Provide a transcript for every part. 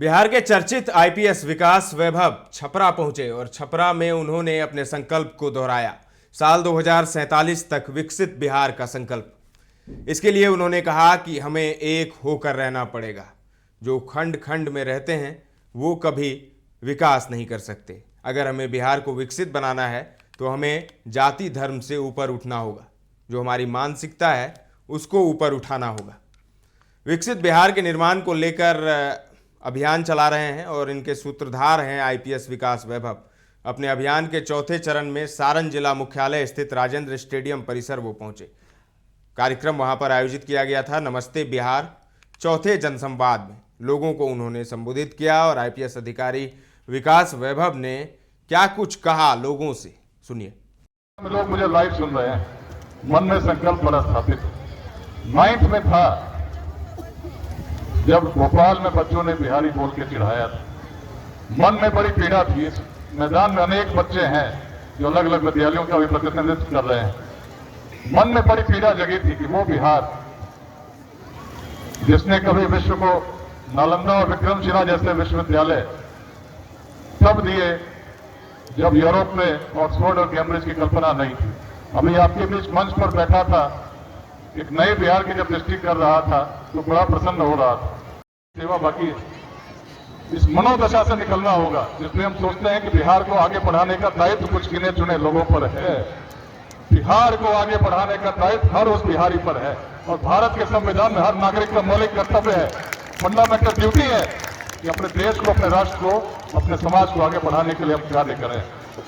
बिहार के चर्चित आईपीएस विकास वैभव छपरा पहुंचे और छपरा में उन्होंने अपने संकल्प को दोहराया। साल 2047 तक विकसित बिहार का संकल्प। इसके लिए उन्होंने कहा कि हमें एक होकर रहना पड़ेगा। जो खंड खंड में रहते हैं वो कभी विकास नहीं कर सकते। अगर हमें बिहार को विकसित बनाना है तो हमें जाति धर्म से ऊपर उठना होगा। जो हमारी मानसिकता है उसको ऊपर उठाना होगा। विकसित बिहार के निर्माण को लेकर अभियान चला रहे हैं और इनके सूत्रधार हैं आईपीएस विकास वैभव। अपने अभियान के चौथे चरण में सारण जिला मुख्यालय स्थित राजेंद्र स्टेडियम परिसर वो पहुंचे। कार्यक्रम वहां पर आयोजित किया गया था। नमस्ते बिहार चौथे जनसंवाद में लोगों को उन्होंने संबोधित किया और आईपीएस अधिकारी विकास वैभव ने क्या कुछ कहा लोगों से, सुनिए। लोग मुझे लाइव सुन रहे हैं। मन में संकल्प बड़ा स्थापित। 9th में था जब भोपाल में बच्चों ने बिहारी बोल के चिढ़ाया था। मन में बड़ी पीड़ा थी। इस मैदान में अनेक बच्चे हैं जो अलग अलग विद्यालयों का भी प्रतिनिधित्व कर रहे हैं। मन में बड़ी पीड़ा जगी थी कि वो बिहार जिसने कभी विश्व को नालंदा और विक्रमशिला जैसे विश्वविद्यालय तब दिए जब यूरोप में ऑक्सफोर्ड और कैम्ब्रिज की कल्पना नहीं थी। अभी आपके बीच मंच पर बैठा था, एक नए बिहार की जब दृष्टि कर रहा था तो बड़ा प्रसन्न हो रहा था। सेवा बाकी है। इस मनोदशा से निकलना होगा जिसमें हम सोचते हैं कि बिहार को आगे बढ़ाने का दायित्व कुछ गिने चुने लोगों पर है। बिहार को आगे बढ़ाने का दायित्व हर उस बिहारी पर है और भारत के संविधान में हर नागरिक का मौलिक कर्तव्य है, फंडामेंटल ड्यूटी है कि अपने देश को, अपने राष्ट्र को, अपने समाज को आगे बढ़ाने के लिए हम कार्य करें।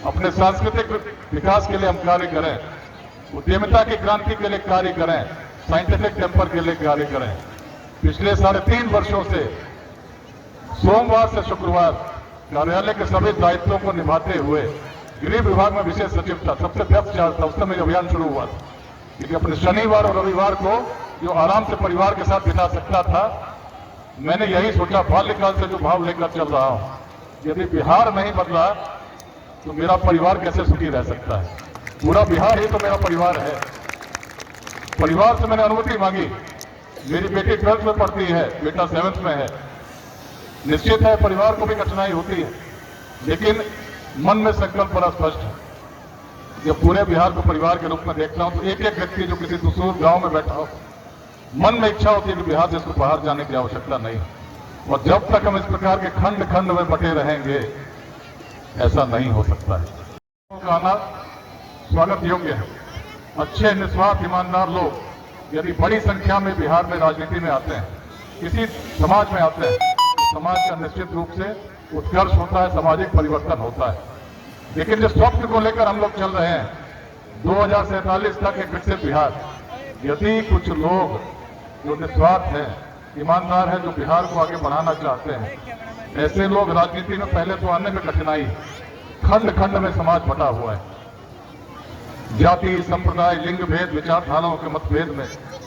अपने सांस्कृतिक विकास के लिए हम कार्य करें, उद्यमिता की क्रांति के लिए कार्य करें, साइंटिफिक टेम्पर के लिए कार्य करें। पिछले 3.5 वर्षों से सोमवार से शुक्रवार कार्यालय के सभी दायित्वों को निभाते हुए गृह विभाग में विशेष सचिव था, सबसे व्यस्त चार्ज था। उस समय अभियान शुरू हुआ था क्योंकि अपने शनिवार और रविवार को जो आराम से परिवार के साथ बिता सकता था, मैंने यही सोचा बाल्यकाल से जो भाव लेकर चल रहा हूं, यदि बिहार नहीं बदला तो मेरा परिवार कैसे सुखी रह सकता है। पूरा बिहार ही तो मेरा परिवार है। परिवार से मैंने अनुमति मांगी। मेरी बेटी 12th में पढ़ती है, बेटा 7th में है। निश्चित है परिवार को भी कठिनाई होती है, लेकिन मन में संकल्प बड़ा स्पष्ट है। जब पूरे बिहार को परिवार के रूप में देखता हूं तो एक एक व्यक्ति जो किसी दूसरे गांव में बैठा हो, मन में इच्छा होती है कि बिहार से इसको बाहर जाने की आवश्यकता नहीं। और जब तक हम इस प्रकार के खंड खंड में बटे रहेंगे ऐसा नहीं हो सकता है। आना स्वागत योग्य है। अच्छे निस्वार्थ ईमानदार लोग यदि बड़ी संख्या में बिहार में राजनीति में आते हैं, किसी समाज में आते हैं, तो समाज का निश्चित रूप से उत्कर्ष होता है, सामाजिक परिवर्तन होता है। लेकिन जिस स्वप्न को लेकर हम लोग चल रहे हैं 2047 तक एक विकसित बिहार, यदि कुछ लोग जो निस्वार्थ हैं, ईमानदार हैं, जो बिहार को आगे बढ़ाना चाहते हैं, ऐसे लोग राजनीति में पहले तो आने में कठिनाई। खंड खंड में समाज बटा हुआ है। जाति, संप्रदाय, लिंग भेद, विचारधाराओं के मतभेद में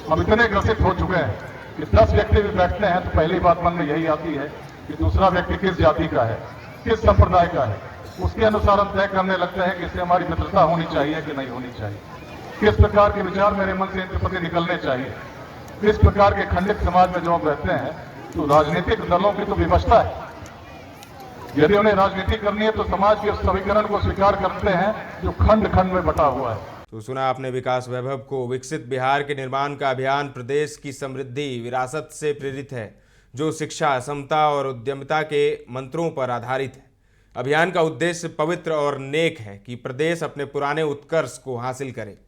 हम इतने ग्रसित हो चुके हैं कि 10 व्यक्ति भी बैठते हैं तो पहली बात मन में यही आती है कि दूसरा व्यक्ति किस जाति का है, किस संप्रदाय का है। उसके अनुसार हम तय करने लगते हैं कि इससे हमारी मित्रता होनी चाहिए कि नहीं होनी चाहिए, किस प्रकार के विचार मेरे मन से इनके प्रति निकलने चाहिए। इस प्रकार के खंडित समाज में जो हम रहते हैं तो राजनीतिक दलों की तो विवशता है। यदि उन्हें राजनीति करनी है तो समाज के उस समीकरण को स्वीकार करते हैं जो खंड खंड में बटा हुआ है। तो सुना आपने विकास वैभव को। विकसित बिहार के निर्माण का अभियान प्रदेश की समृद्धि विरासत से प्रेरित है, जो शिक्षा, समता और उद्यमिता के मंत्रों पर आधारित है। अभियान का उद्देश्य पवित्र और नेक है कि प्रदेश अपने पुराने उत्कर्ष को हासिल करे।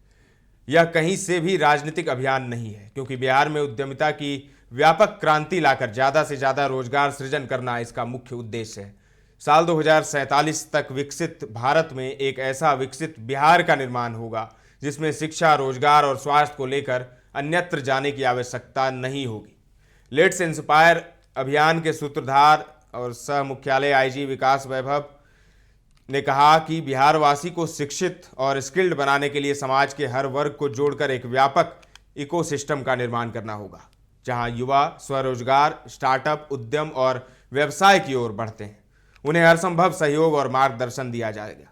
यह कहीं से भी राजनीतिक अभियान नहीं है, क्योंकि बिहार में उद्यमिता की व्यापक क्रांति लाकर ज़्यादा से ज़्यादा रोजगार सृजन करना इसका मुख्य उद्देश्य है। साल 2047 तक विकसित भारत में एक ऐसा विकसित बिहार का निर्माण होगा जिसमें शिक्षा, रोजगार और स्वास्थ्य को लेकर अन्यत्र जाने की आवश्यकता नहीं होगी। लेट्स इंस्पायर अभियान के सूत्रधार और सह मुख्यालय आईजी विकास वैभव ने कहा कि बिहारवासी को शिक्षित और स्किल्ड बनाने के लिए समाज के हर वर्ग को जोड़कर एक व्यापक इकोसिस्टम का निर्माण करना होगा, जहां युवा स्वरोजगार, स्टार्टअप, उद्यम और व्यवसाय की ओर बढ़ते हैं। उन्हें हर संभव सहयोग और मार्गदर्शन दिया जाएगा।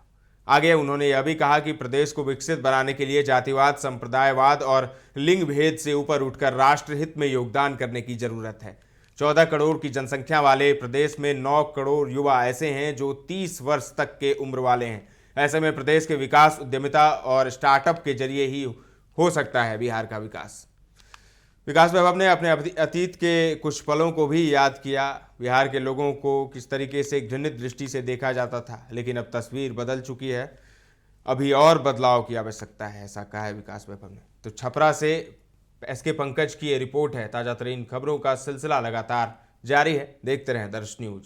आगे उन्होंने यह भी कहा कि प्रदेश को विकसित बनाने के लिए जातिवाद, संप्रदायवाद और लिंग भेद से ऊपर उठकर राष्ट्र हित में योगदान करने की जरूरत है। 14 करोड़ की जनसंख्या वाले प्रदेश में 9 करोड़ युवा ऐसे हैं जो 30 वर्ष तक के उम्र वाले हैं। ऐसे में प्रदेश के विकास उद्यमिता और स्टार्टअप के जरिए ही हो सकता है बिहार का विकास। विकास वैभव ने अपने अतीत के कुछ पलों को भी याद किया। बिहार के लोगों को किस तरीके से घृणित दृष्टि से देखा जाता था, लेकिन अब तस्वीर बदल चुकी है। अभी और बदलाव की आवश्यकता है, ऐसा कहा है विकास वैभव ने। तो छपरा से एसके पंकज की ये रिपोर्ट है। ताजा तरीन खबरों का सिलसिला लगातार जारी है, देखते रहें दर्श न्यूज।